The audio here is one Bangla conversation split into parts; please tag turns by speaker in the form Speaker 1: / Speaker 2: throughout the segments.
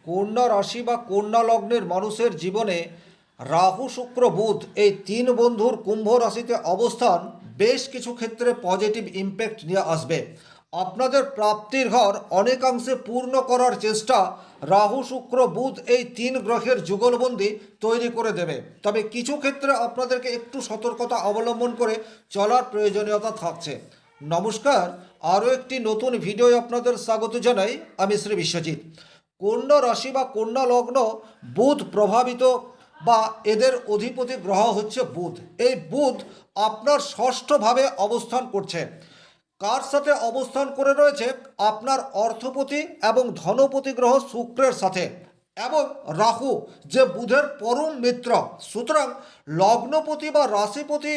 Speaker 1: কন্যা রাশি বা কন্যা লগ্নের মানুষের জীবনে রাহু শুক্র বুধ এই তিন বন্ধুর কুম্ভ রাশিতে অবস্থান বেশ কিছু ক্ষেত্রে পজিটিভ ইম্প্যাক্ট নিয়ে আসবে। আপনাদের প্রাপ্তির ঘর অনেকাংশে পূর্ণ করার চেষ্টা রাহু শুক্র বুধ এই তিন গ্রহের যুগলবন্দি তৈরি করে দেবে। তবে কিছু ক্ষেত্রে আপনাদেরকে একটু সতর্কতা অবলম্বন করে চলার প্রয়োজনীয়তা থাকছে। নমস্কার, আরও একটি নতুন ভিডিও আপনাদের স্বাগত জানাই। আমি শ্রী বিশ্বজিৎ। কন্যা রাশি বা কন্যা লগ্ন বুধ প্রভাবিত বা এদের অধিপতি গ্রহ হচ্ছে বুধ। এই বুধ আপনার ষষ্ঠভাবে অবস্থান করছে। কার সাথে অবস্থান করে রয়েছে? আপনার অর্থপতি এবং ধনপতি গ্রহ শুক্রের সাথে, এবং রাহু যে বুধের পরম মিত্র। সুতরাং লগ্নপতি বা রাশিপতি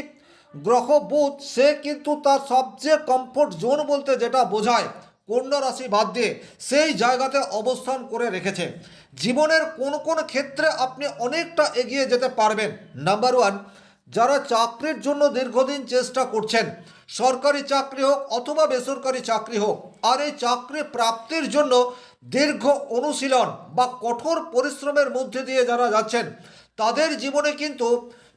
Speaker 1: গ্রহ বুধ সে কিন্তু তার সবচেয়ে কমফোর্ট জোন বলতে যেটা বোঝায় কন্যা রাশি বাদ দিয়ে সেই জায়গাতে অবস্থান করে রেখেছে। জীবনের কোন কোন ক্ষেত্রে আপনি অনেকটা এগিয়ে যেতে পারবেন। নাম্বার ওয়ান, যারা চাকরির জন্য দীর্ঘদিন চেষ্টা করছেন, সরকারি চাকরি হোক অথবা বেসরকারি চাকরি হোক, আর এই চাকরি প্রাপ্তির জন্য দীর্ঘ অনুশীলন বা কঠোর পরিশ্রমের মধ্যে দিয়ে যারা যাচ্ছেন, তাদের জীবনে কিন্তু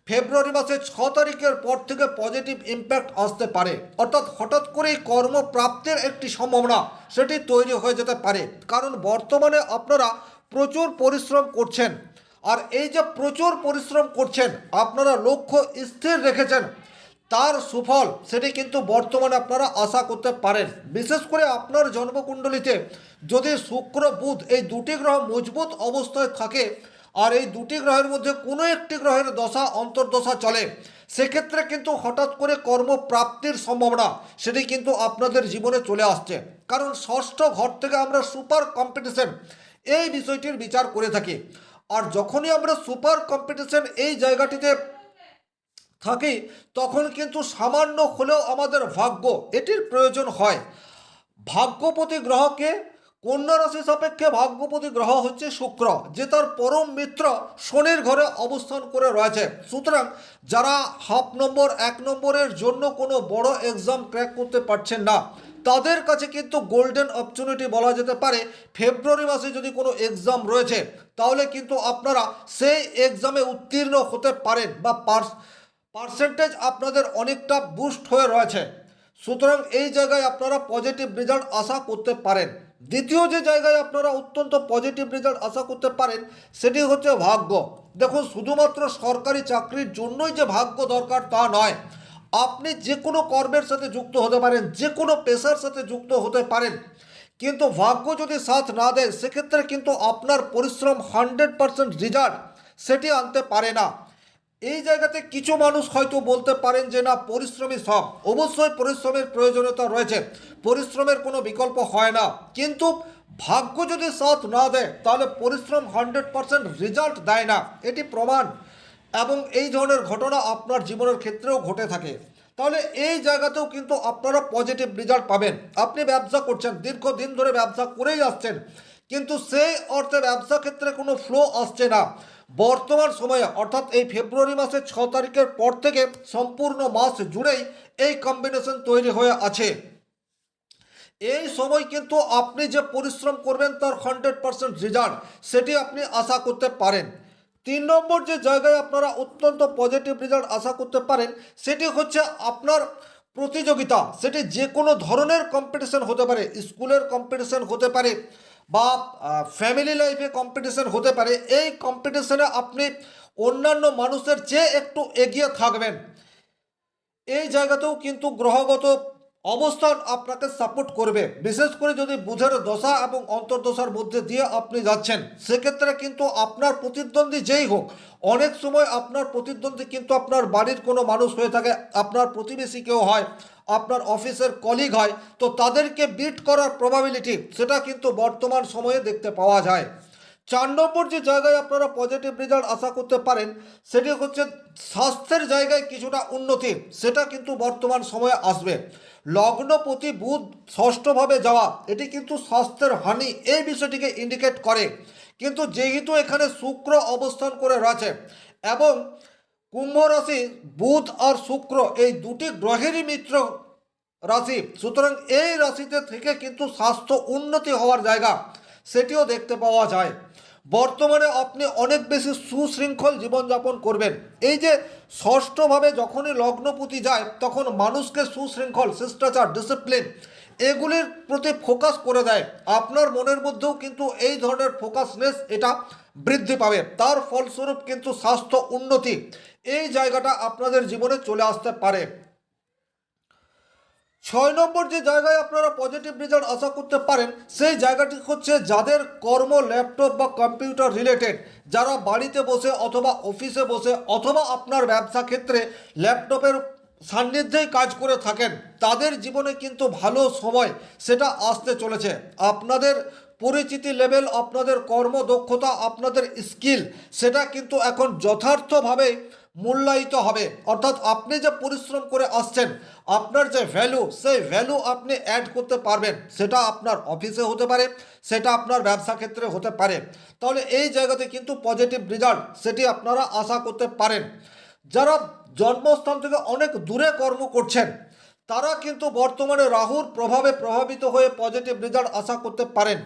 Speaker 1: ফেব্রুয়ারি মাসের 6 তারিখের পর থেকে পজিটিভ ইম্প্যাক্ট আসতে পারে। অর্থাৎ হঠাৎ করেই কর্মপ্রাপ্তির একটি সম্ভাবনা সেটি তৈরি হয়ে যেতে পারে। কারণ বর্তমানে আপনারা প্রচুর পরিশ্রম করছেন, আর এই যে প্রচুর পরিশ্রম করছেন, আপনারা লক্ষ্য স্থির রেখেছেন, তার সুফল সেটি কিন্তু বর্তমানে আপনারা আশা করতে পারেন। বিশেষ করে আপনার জন্মকুণ্ডলিতে যদি শুক্র বুধ এই দুটি গ্রহ মজবুত অবস্থায় থাকে, আর এই দুটি গ্রহের মধ্যে কোনো একটি গ্রহের দশা অন্তর্দশা চলে, সেক্ষেত্রে কিন্তু হঠাৎ করে কর্মপ্রাপ্তির সম্ভাবনা সেটি কিন্তু আপনাদের জীবনে চলে আসছে। কারণ ষষ্ঠ ঘর থেকে আমরা সুপার কম্পিটিশন এই বিষয়টির বিচার করে থাকি। আর যখনই আমরা সুপার কম্পিটিশন এই জায়গাটিতে থাকি, তখন কিন্তু সামান্য হলেও আমাদের ভাগ্য এটির প্রয়োজন হয়। ভাগ্যপতি গ্রহকে, কন্যা রাশি সাপেক্ষে ভাগ্যপতি গ্রহ হচ্ছে শুক্র, যে তার পরম মিত্র শনির ঘরে অবস্থান করে রয়েছে। সুতরাং যারা হাফ নম্বর 1 নম্বরের জন্য কোনো বড় এক্সাম ক্র্যাক করতে পারছেন না, তাদের কাছে কিন্তু গোল্ডেন অপরচুনিটি বলা যেতে পারে। ফেব্রুয়ারি মাসে যদি কোনো এক্সাম রয়েছে, তাহলে কিন্তু আপনারা সেই এক্সামে উত্তীর্ণ হতে পারেন বা পার্সেন্টেজ আপনাদের অনেকটা বুস্ট হয়ে রয়েছে। সুতরাং এই জায়গায় আপনারা পজিটিভ রেজাল্ট আশা করতে পারেন। দ্বিতীয় যে জায়গায় আপনারা অত্যন্ত পজিটিভ রেজাল্ট আশা করতে পারেন, সেটি হচ্ছে ভাগ্য। দেখুন, শুধুমাত্র সরকারি চাকরির জন্যই যে ভাগ্য দরকার তা নয়। আপনি যে কোনো কর্মের সাথে যুক্ত হতে পারেন, যে কোনো পেশার সাথে যুক্ত হতে পারেন, কিন্তু ভাগ্য যদি সাথ না দেয়, সেক্ষেত্রে কিন্তু আপনার পরিশ্রম 100% রেজাল্ট সেটি আনতে পারে না। এই জায়গাতে কিছু মানুষ হয়তো বলতে পারেন যে না, পরিশ্রমী সব। অবশ্যই পরিশ্রমের প্রয়োজনীয়তা রয়েছে, পরিশ্রমের কোনো বিকল্প হয় না, কিন্তু ভাগ্য যদি সাথ না দেয়, তাহলে পরিশ্রম 100% রেজাল্ট দেয় না, এটি প্রমাণ। এবং এই ধরনের ঘটনা আপনার জীবনের ক্ষেত্রেও ঘটে থাকে। তাহলে এই জায়গাতেও কিন্তু আপনারা পজিটিভ রেজাল্ট পাবেন। আপনি ব্যবসা করছেন, দীর্ঘদিন ধরে ব্যবসা করেই আসছেন, কিন্তু সেই অর্থে ব্যবসা ক্ষেত্রে কোনো ফ্লো আসছে না। বর্তমান সময়ে অর্থাৎ এই ফেব্রুয়ারি মাসের 6 তারিখের পর থেকে সম্পূর্ণ মাস জুড়েই এই কম্বিনেশন তৈরি হয়ে আছে। এই সময় কিন্তু আপনি যে পরিশ্রম করবেন, তার 100% রেজাল্ট সেটি আপনি আশা করতে পারেন। 3 নম্বর যে জায়গায় আপনারা অত্যন্ত পজিটিভ রেজাল্ট আশা করতে পারেন, সেটি হচ্ছে আপনার প্রতিযোগিতা। সেটি যে কোনো ধরনের কম্পিটিশন হতে পারে, স্কুলের কম্পিটিশন হতে পারে বা ফ্যামিলি লাইফে কম্পিটিশন হতে পারে। এই কম্পিটিশনে আপনি অন্যান্য মানুষের চেয়ে একটু এগিয়ে থাকবেন। এই জায়গাতেও কিন্তু গ্রহগত অবস্থান আপনাকে সাপোর্ট করবে। বিশেষ করে যদি বুধের দশা এবং অন্তর্দশার মধ্যে দিয়ে আপনি যাচ্ছেন, সেক্ষেত্রে কিন্তু আপনার প্রতিদ্বন্দ্বী যেই হোক, অনেক সময় আপনার প্রতিদ্বন্দ্বী কিন্তু আপনার বাড়ির কোনো মানুষ হয়ে থাকে, আপনার প্রতিবেশী কেউ হয়, আপনার অফিসের কলিগ হয়, তো তাদেরকে বিট করার প্রবাবিলিটি সেটা কিন্তু বর্তমান সময়ে দেখতে পাওয়া যায়। 4 নম্বর যে জায়গায় আপনারা পজিটিভ রেজাল্ট আশা করতে পারেন, সেটি হচ্ছে স্বাস্থ্যের জায়গায় কিছুটা উন্নতি, সেটা কিন্তু বর্তমান সময়ে আসবে। লগ্নপতি বুধ ষষ্ঠভাবে যাওয়া, এটি কিন্তু স্বাস্থ্যের হানি এই বিষয়টিকে ইন্ডিকেট করে। কিন্তু যেহেতু এখানে শুক্র অবস্থান করে রয়েছে এবং কুম্ভ রাশি বুধ আর শুক্র এই দুটি গ্রহেরই মিত্র রাশি, সুতরাং এই রাশিতে থেকে কিন্তু স্বাস্থ্য উন্নতি হওয়ার জায়গা সেটিও দেখতে পাওয়া যায়। বর্তমানে আপনি অনেক বেশি সুশৃঙ্খল জীবনযাপন করবেন। এই যে ষষ্ঠভাবে যখনই লগ্নপতি যায় তখন মানুষকে সুশৃঙ্খল, শিষ্টাচার, ডিসিপ্লিন এগুলির প্রতি ফোকাস করে দেয়। আপনার মনের মধ্যেও কিন্তু এই ধরনের ফোকাসনেস এটা বৃদ্ধি পাবে। তার ফলস্বরূপ কিন্তু স্বাস্থ্য উন্নতি এই জায়গাটা আপনাদের জীবনে চলে আসতে পারে। 6 নম্বর যে জায়গায় আপনারা পজিটিভ রেজাল্ট আশা করতে পারেন সেই জায়গাটি হচ্ছে যাদের কর্ম ল্যাপটপ বা কম্পিউটার রিলেটেড, যারা বাড়িতে বসে অথবা অফিসে বসে অথবা আপনার ব্যবসা ক্ষেত্রে ল্যাপটপের সান্নিধ্যেই কাজ করে থাকেন, তাদের জীবনে কিন্তু ভালো সময় সেটা আসতে চলেছে। আপনাদের পরিচিতি লেভেল, আপনাদের কর্মদক্ষতা, আপনাদের স্কিল সেটা কিন্তু এখন যথার্থভাবে মূল্যায়িত হবে। অর্থাৎ আপনি যে পরিশ্রম করে আসছেন, আপনার যে ভ্যালু, সেই ভ্যালু আপনি অ্যাড করতে পারবেন। সেটা আপনার অফিসে হতে পারে, সেটা আপনার ব্যবসা ক্ষেত্রে হতে পারে। তাহলে এই জায়গাতে কিন্তু পজিটিভ রেজাল্ট সেটি আপনারা আশা করতে পারেন। যারা জন্মস্থান থেকে অনেক দূরে কর্ম করছেন তারা কিন্তু বর্তমানে রাহুর প্রভাবে প্রভাবিত হয়ে পজিটিভ রেজাল্ট আশা করতে পারেন।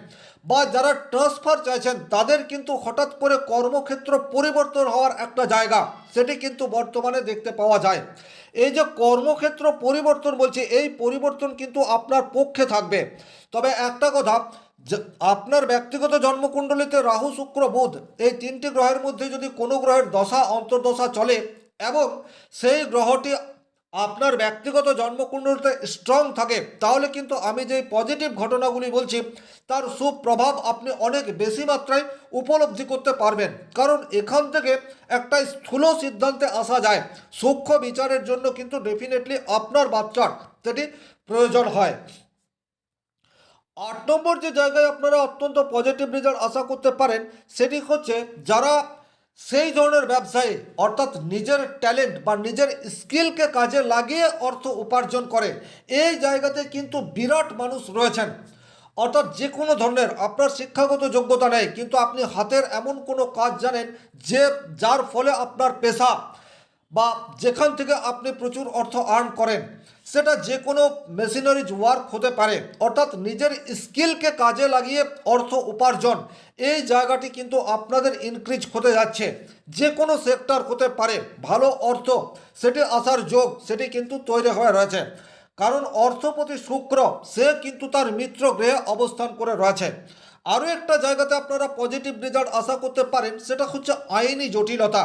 Speaker 1: বা যারা ট্রান্সফার চাইছেন তাদের কিন্তু হঠাৎ করে কর্মক্ষেত্র পরিবর্তন হওয়ার একটা জায়গা সেটি কিন্তু বর্তমানে দেখতে পাওয়া যায়। এই যে কর্মক্ষেত্র পরিবর্তন বলছি, এই পরিবর্তন কিন্তু আপনার পক্ষে থাকবে। তবে একটা কথা, আপনার ব্যক্তিগত জন্মকুণ্ডলিতে রাহু, শুক্র, বুধ এই তিনটি গ্রহের মধ্যে যদি কোনো গ্রহের দশা অন্তর্দশা চলে এবং সেই গ্রহটি আপনার ব্যক্তিগত জন্মকুণ্ডলিতে স্ট্রং থাকে, তাহলে কিন্তু আমি যে পজিটিভ ঘটনাগুলি বলছি তার সুপ্রভাব আপনি অনেক বেশি মাত্রায় উপলব্ধি করতে পারবেন। কারণ এখান থেকে একটা স্থূল সিদ্ধান্তে আসা যায়। সূক্ষ্ম বিচারের জন্য কিন্তু ডেফিনেটলি আপনার বাচ্চার সেটি প্রয়োজন হয়। 8 নম্বর যে জায়গায় আপনারা অত্যন্ত পজিটিভ রেজাল্ট আশা করতে পারেন সেটি হচ্ছে যারা সেই ধরনের ব্যবসায়ী, অর্থাৎ নিজের ট্যালেন্ট বা নিজের স্কিলকে কাজে লাগিয়ে অর্থ উপার্জন করে। এই জায়গাতে কিন্তু বিরাট মানুষ রয়েছেন। অর্থাৎ যে কোনো ধরনের আপনার শিক্ষাগত যোগ্যতা নেই, কিন্তু আপনি হাতের এমন কোনো কাজ জানেন যার ফলে আপনার পেশা বা যেখান থেকে আপনি প্রচুর অর্থ আর্ন করেন, সেটা যে কোনো মেশিনারিজ ওয়ার্ক হতে পারে। অর্থাৎ নিজের স্কিলকে কাজে লাগিয়ে অর্থ উপার্জন, এই জায়গাটি কিন্তু আপনাদের ইনক্রিজ হতে যাচ্ছে। যে কোনো সেক্টর হতে পারে, ভালো অর্থ সেটি আসার যোগ সেটি কিন্তু তৈরি হয়ে রয়েছে। কারণ অর্থপতি শুক্র সে কিন্তু তার মিত্র গ্রহে অবস্থান করে রয়েছে। আরও একটা জায়গাতে আপনারা পজিটিভ রেজাল্ট আশা করতে পারেন সেটা হচ্ছে আইনি জটিলতা।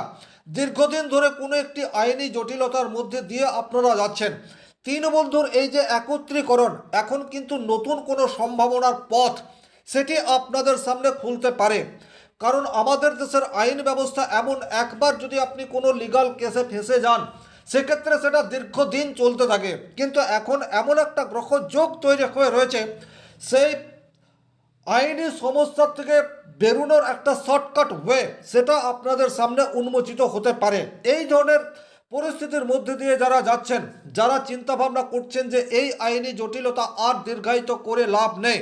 Speaker 1: দীর্ঘদিন ধরে কোনো একটি আইনি জটিলতার মধ্যে দিয়ে আপনারা যাচ্ছেন। 3 বন্ধুর এই যে একত্রীকরণ, এখন কিন্তু নতুন কোনো সম্ভাবনার পথ সেটি আপনাদের সামনে খুলতে পারে। কারণ আমাদের দেশের আইন ব্যবস্থা এমন, একবার যদি আপনি কোনো লিগাল কেসে ফেঁসে যান সেক্ষেত্রে সেটা দীর্ঘদিন চলতে থাকে। কিন্তু এখন এমন একটা গ্রহ যোগ তৈরি হয়ে রয়েছে, সেই আইনি সমস্যার থেকে বেরোনোর একটা শর্টকাট ওয়ে সেটা আপনাদের সামনে উন্মোচিত হতে পারে। এই ধরনের পরিস্থিতির মধ্যে দিয়ে যারা যাচ্ছেন, যারা চিন্তাভাবনা করছেন যে এই আইনি জটিলতা আর দীর্ঘায়িত করে লাভ নেই,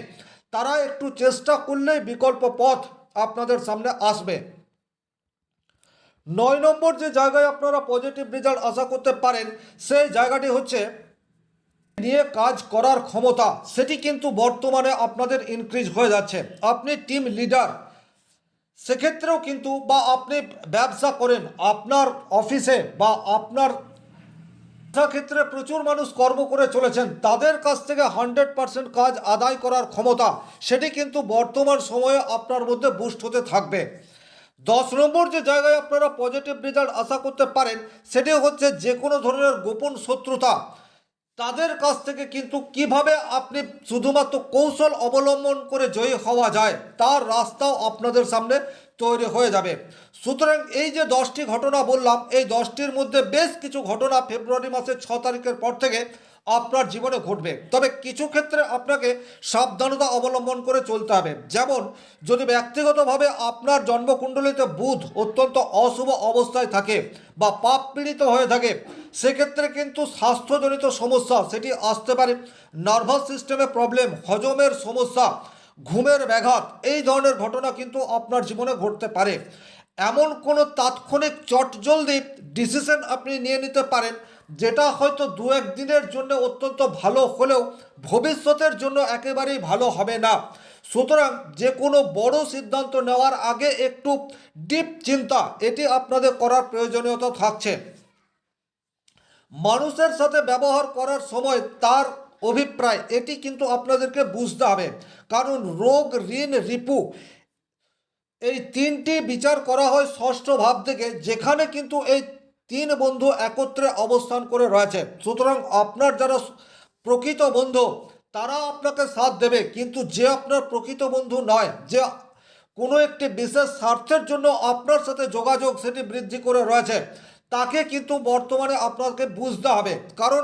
Speaker 1: তারা একটু চেষ্টা করলেই বিকল্প পথ আপনাদের সামনে আসবে। 9 নম্বর যে জায়গায় আপনারা পজিটিভ রেজাল্ট আশা করতে পারেন সেই জায়গাটি হচ্ছে নিয়ে কাজ করার ক্ষমতা, সেটি কিন্তু বর্তমানে আপনাদের ইনক্রিজ হয়ে যাচ্ছে। আপনি টিম লিডার, সেক্ষেত্রেও কিন্তু বা আপনি ব্যবসা করেন আপনার অফিসে বা আপনার ক্ষেত্রে প্রচুর মানুষ কর্ম করে চলেছেন, তাদের কাছ থেকে 100% কাজ আদায় করার ক্ষমতা সেটি কিন্তু বর্তমান সময়ে আপনার মধ্যে বুস্ট হতে থাকবে। 10 নম্বর যে জায়গায় আপনারা পজিটিভ রেজাল্ট আশা করতে পারেন সেটি হচ্ছে যে কোনো ধরনের গোপন শত্রুতা, তাদের কাছ থেকে কিন্তু কিভাবে আপনি শুধুমাত্র কৌশল অবলম্বন করে জয়ী হওয়া যায় তার রাস্তাও আপনাদের সামনে তৈরি হয়ে যাবে। সুতরাং এই যে 10টি ঘটনা বললাম, এই 10টির মধ্যে বেশ কিছু ঘটনা ফেব্রুয়ারি মাসের 6 তারিখের পর থেকে আপনার জীবনে ঘটবে। তবে কিছু ক্ষেত্রে আপনাকে সাবধানতা অবলম্বন করে চলতে হবে। যেমন যদি ব্যক্তিগতভাবে আপনার জন্মকুণ্ডলিতে বুধ অত্যন্ত অশুভ অবস্থায় থাকে বা পাপ পীড়িত হয়ে থাকে, সেক্ষেত্রে কিন্তু স্বাস্থ্যজনিত সমস্যা সেটি আসতে পারে। নার্ভাস সিস্টেমে প্রবলেম, হজমের সমস্যা, ঘুমের ব্যাঘাত, এই ধরনের ঘটনা কিন্তু আপনার জীবনে ঘটতে পারে। এমন কোনো তাৎক্ষণিক চটজলদি ডিসিশন আপনি নিয়ে নিতে পারেন যেটা হয়তো 2-1 দিনের জন্য অত্যন্ত ভালো হলেও ভবিষ্যতের জন্য একেবারেই ভালো হবে না। সুতরাং যে কোনো বড় সিদ্ধান্ত নেওয়ার আগে একটু ডিপ চিন্তা এটি আপনাদের করার প্রয়োজনীয়তা থাকছে। মানুষের সাথে ব্যবহার করার সময় তার অভিপ্রায় এটি কিন্তু আপনাদেরকে বুঝতে হবে, কারণ রোগ, ঋণ, রিপু এই তিনটি বিচার করা হয় ষষ্ঠ ভাব থেকে, যেখানে কিন্তু এই তিন বন্ধু একত্রে অবস্থান করে রয়েছে। সুতরাং আপনার যারা প্রকৃত বন্ধু তারা আপনাকে সাথ দেবে, কিন্তু যে আপনার প্রকৃত বন্ধু নয়, যে কোনো একটি বিশেষ স্বার্থের জন্য আপনার সাথে যোগাযোগ সেটি বৃদ্ধি করে রয়েছে, তাকে কিন্তু বর্তমানে আপনাকে বুঝতে হবে, কারণ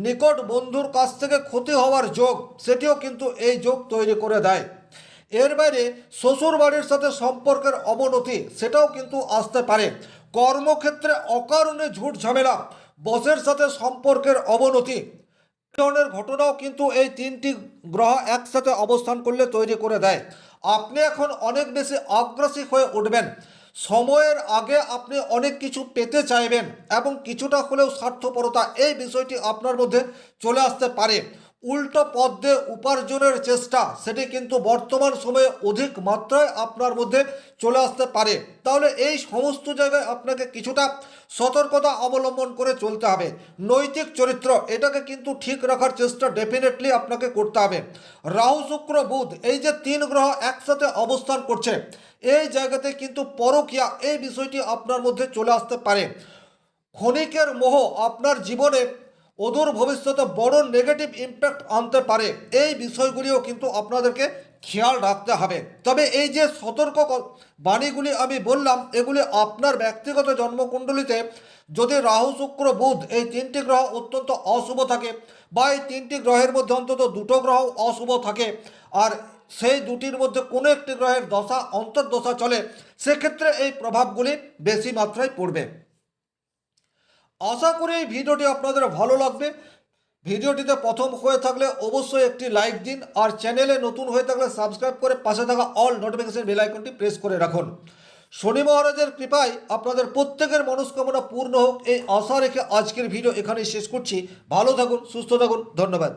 Speaker 1: নিকট বন্ধুর কাছ থেকে ক্ষতি হওয়ার যোগ সেটিও কিন্তু এই যোগ তৈরি করে দেয়। এর বাইরে শ্বশুর বাড়ির সাথে সম্পর্কের অবনতি সেটাও কিন্তু আসতে পারে। কর্মক্ষেত্রে অকারণে ঝুট ঝামেলা, বসের সাথে সম্পর্কের অবনতি ধরনের ঘটনাও কিন্তু এই তিনটি গ্রহ একসাথে অবস্থান করলে তৈরি করে দেয়। আপনি এখন অনেক বেশি আগ্রাসী হয়ে উঠবেন, সময়ের আগে আপনি অনেক কিছু পেতে চাইবেন এবং কিছুটা হলেও স্বার্থপরতা এই বিষয়টি আপনার মধ্যে চলে আসতে পারে। উল্টো পথ দিয়ে উপার্জনের চেষ্টা সেটি কিন্তু বর্তমান সময়ে অধিক মাত্রায় আপনার মধ্যে চলে আসতে পারে। তাহলে এই সমস্ত জায়গায় আপনাকে কিছুটা সতর্কতা অবলম্বন করে চলতে হবে। নৈতিক চরিত্র এটাকে কিন্তু ঠিক রাখার চেষ্টা ডেফিনেটলি আপনাকে করতে হবে। রাহু, শুক্র, বুধ এই যে তিন গ্রহ একসাথে অবস্থান করছে, এই জায়গাতে কিন্তু পরকীয়া এই বিষয়টি আপনার মধ্যে চলে আসতে পারে। ক্ষণিকের মোহ আপনার জীবনে অদূর ভবিষ্যতে বড় নেগেটিভ ইম্প্যাক্ট আনতে পারে। এই বিষয়গুলিও কিন্তু আপনাদেরকে খেয়াল রাখতে হবে। তবে এই যে সতর্ক বাণীগুলি আমি বললাম, এগুলি আপনার ব্যক্তিগত জন্মকুণ্ডলিতে যদি রাহু, শুক্র, বুধ এই তিনটি গ্রহ অত্যন্ত অশুভ থাকে, বা এই তিনটি গ্রহের মধ্যে অন্তত দুটো গ্রহ অশুভ থাকে, আর সেই দুটির মধ্যে কোনো একটি গ্রহের দশা অন্তর্দশা চলে, সেক্ষেত্রে এই প্রভাবগুলি বেশি মাত্রায় পড়বে। আশা করি এই ভিডিওটি আপনাদের ভালো লাগবে। ভিডিওটিতে প্রথম হয়ে থাকলে অবশ্যই একটি লাইক দিন, আর চ্যানেলে নতুন হয়ে থাকলে সাবস্ক্রাইব করে পাশে থাকা অল নোটিফিকেশন বেল আইকনটি প্রেস করে রাখুন। শনি মহারাজের কৃপায় আপনাদের প্রত্যেকের মনস্কামনা পূর্ণ হোক এই আশা রেখে আজকের ভিডিও এখানেই শেষ করছি। ভালো থাকুন, সুস্থ থাকুন, ধন্যবাদ।